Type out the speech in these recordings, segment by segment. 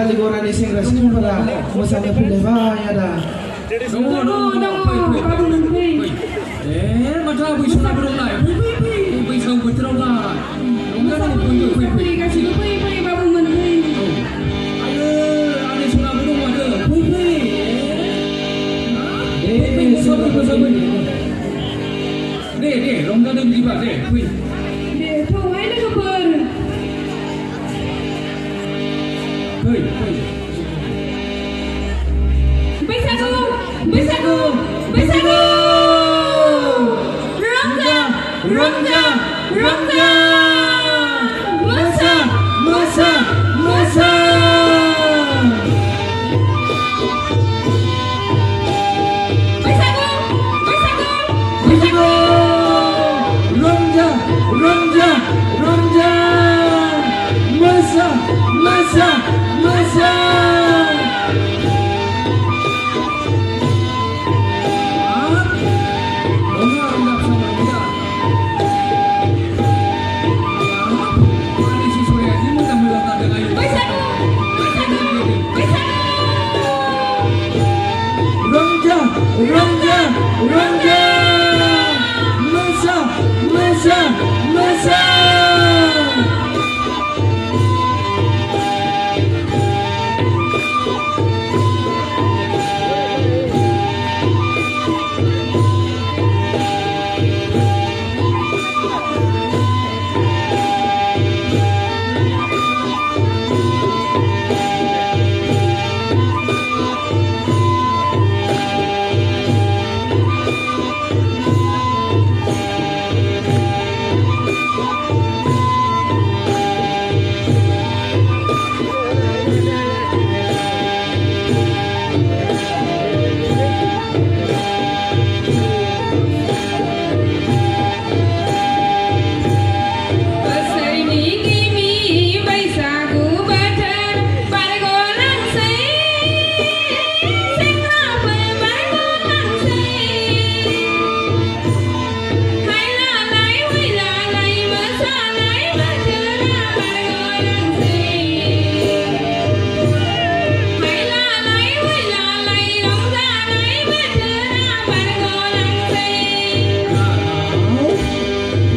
kali gorani segra siapa musanya faibai ada. Macam bisa berong lai, bisa berterong lai. Enggak ada pun kasih babu menui. Ayo, ada sudah berong ada. Sabar. Deh, longgar dan libat deh. Deh, tu why nak ber? Besaku. Rongga. Masa. Besaku. Rongga. Masa. Rongga. Masa.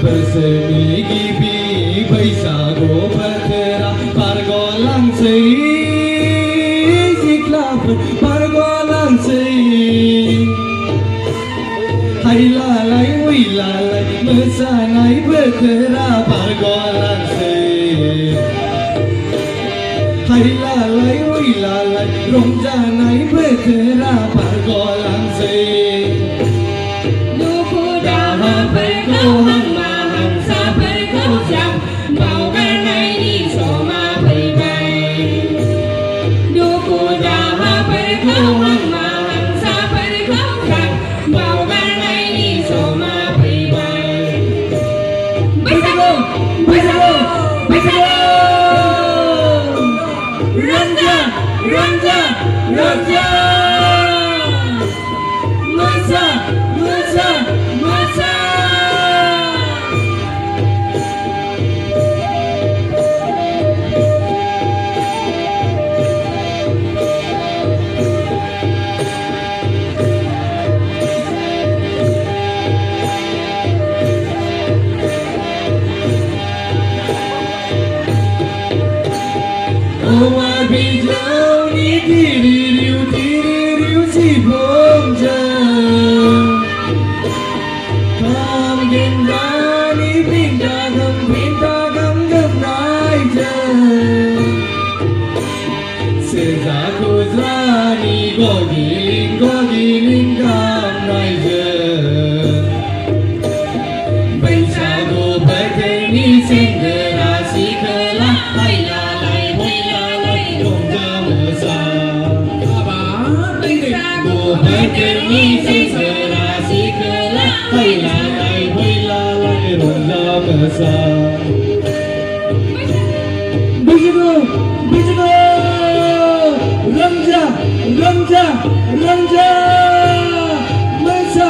Bersemi gibi Baisago bergerak Pargolang Ziklap Pargolang Hai lalai Mesanai bergerak Pargolang Hai lalai Rongjanai bergerak Pargolang Duku dah berkohang Raja Masa Omar bijau ni diri si bonjang Kam gendani bintagam gemnai jang Sezaku zani gogiling gamnai jang Baisago berkeni generasi kelak Berkeni generasi kelak Hai lalai Rongga Masa Besaku Rongga Masa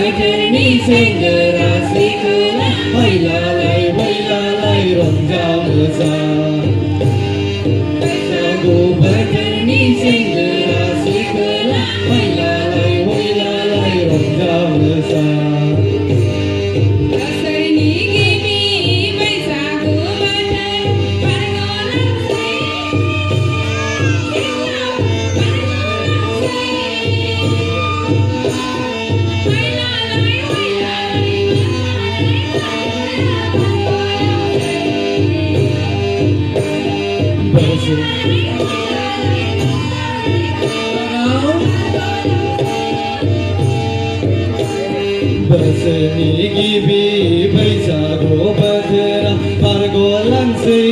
berkeni segera segera Wailalai rongga besar Besaku berkeni segera segera Wailalai rongga besar Berseni gibi बैसागु बोथोरा बारग'लांसै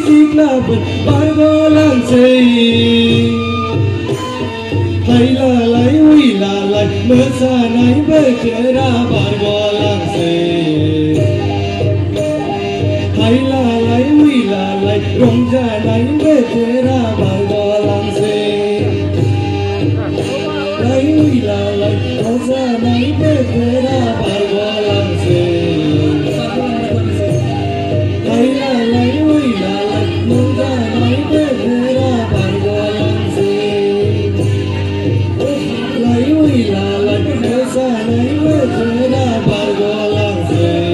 सिख्लाफोर बारग'लांसै हायलालाय हुइलालाय मोसानाय बोथोरा बारग'लांसै हायलालाय हुइलालाय रंजानाय बोथोरा बारग'लांसै Wailalai mosanai bothora bargolangsei Wailalai mosanai bothora bargolangsei Wailalai mosanai bothora bargolangsei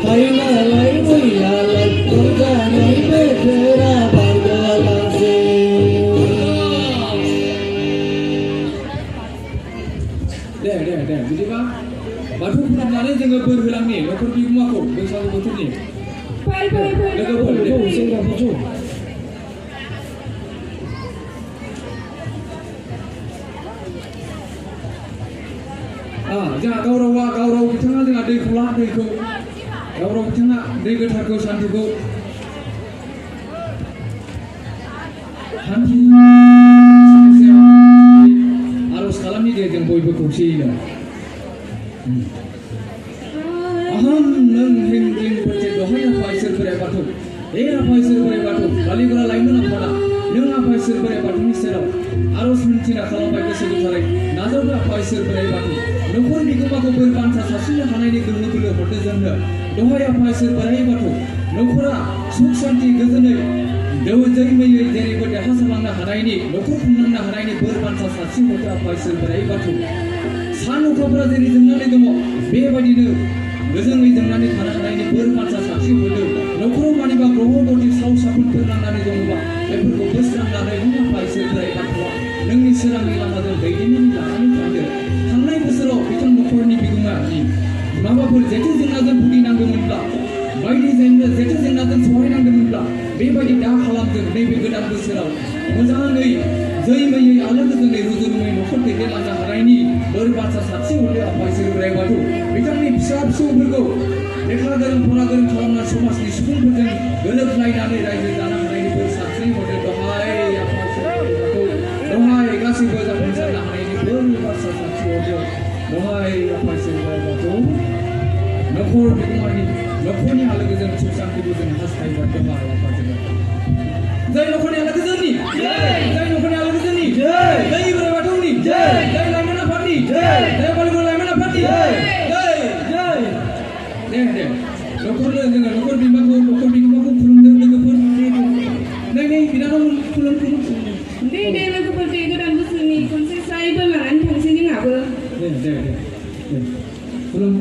Wailalai mosanai bothora bargolangsei दे बिदिबा बाथौ खुलुमनानै जोङो बोर होलांनि न'खर बिगोमाखौ बैसागु बोथोरनि लोगोफोर सेंग्राफोर ज' जोंहा गावराव बिथाङा जोंहा दैखौ गावराव बिथाङा दै गोथारखौ सान्थिखौ आर'ज खालामनि दे जों बयबो खौसेयैनो अहम नों हिं हिं प्रत्येक दहाय आफा इसोर बोराइ बाथौ आफा इसोर बोराइ बाथौ बालिगुरा लाइमोन आफादा नों आफा इसोर बोराइ बाथौनि सेराव आर'ज मिन्थिना खालामबाय गोसो गोथारै नाजावदो आफा इसोर बोराइ बाथौ न'खर बिगोमाखौ बोर बान्था सारस्रिनो हानायनि गोहो बोलो हरदो जोंनो दहाय आफा इसोर बोराइ बाथौ न'खरा सुख शान्ति गोजोनै जैमैयै जेरैबो देरहासारलांनो हानायनि न'खर खुंलांनो हानायनि बोर बान्था सारस्रि हरदो आफा इसोर बोराइ बाथौ सान अखाफोरा जेरै जोंनानै दङ बेबायदिनो गोजोङै जोंनानै थानो हानायनि बोर बान्था सारस्रि हरदो न'खराव मानिबा ग्रह गति साव साफोनफोर नांनानै दङबा बेफोरखौ बोस्रांनानै नों आफा इसोर बोराइ बाथौआ नोंनि सोरांनि लामाजों दैदेननानै लानानै थांदो थांनाय बोसोराव बिथां न'खरनि बिगोमानि माबाफोर जेथो जेंनाजों भुगिनांदोंमोनब्ला बायदि जेथो जेंनाजों सहायनांदोंमोनब्ला बेबायदि दा खालामदों नैबे गोदान बोसोराव मोजाङै जैमैयै आलो गोजोनै रुजुरुमै न'खर दैदेनलांनो हानायनि बोर बान्था सारस्रि हरदो आफा इसोर बोराइ बाथौ बिथांनि फिसा फिसौफोरखौ लेखा गोरों फरा गोरों खालामना समाजनि सुबुंफोरजों गोरोबलायनानै रायजो जानो हानायनि बोर सारस्रि हरदो दहाय आफा इसोर बोराइ बाथौ दहाय गासैबो जाफुंसारनो हानायनि बोर बान्था सारस्रि हरदो दहाय आफा इसोर बोराइ बाथौ न'खर बिगोमानि न'खरनि आलो गोजोन सुख शान्तिखौ जों हास्थायबाय दहाय आफा इसोर जय न'खरनि आलो गोजोननि जय न'खरनि आलो गोजोननि जय बोराइ बाथौनि जय लाइमोन आफादनि जय बालिगुरा लाइमोन आफादनि जय दे न'खर बिगोमाखौ खुलुमदों लोगोफोर नै बिनानाव खुलुम दे लोगोफोर दे गोदान बोसोरनि खनसे स्रायबो लानानै थांसै जोंहाबो दे खुलुम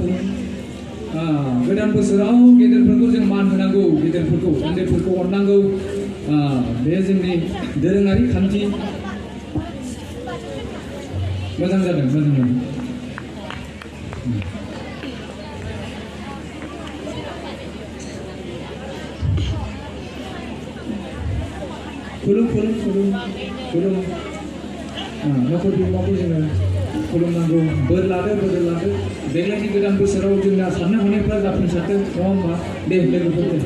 गोदान बोसोराव गेदेरफोरखौ जों मान होनांगौ गेदेरफोरखौ उन्दैफोरखौ अननांगौ बे जोंनि दोरोङारि खान्थि मोजां जादों खुलुम न'खर बिगोमाखौ जोङो खुलुमनांगौ बोर लादो देग्लायनि गोदान बोसोराव जोंना साननो हनायफ्रा जाफुंसारदों नङा होमबा दे लोगोफोर दे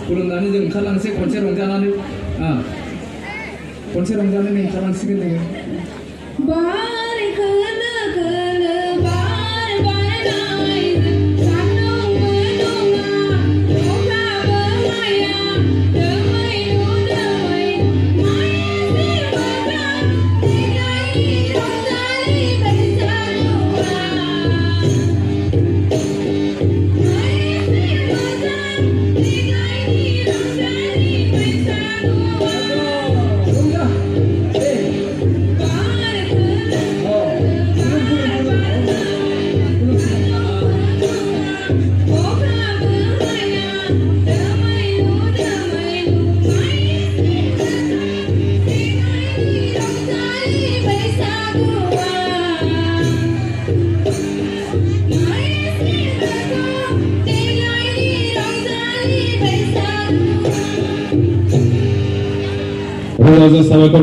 खुलुमनानै जों ओंखारलांसै खनसे रंजानानै ओंखारलांसिगोन जोङो Yeah. रोजा साबायखर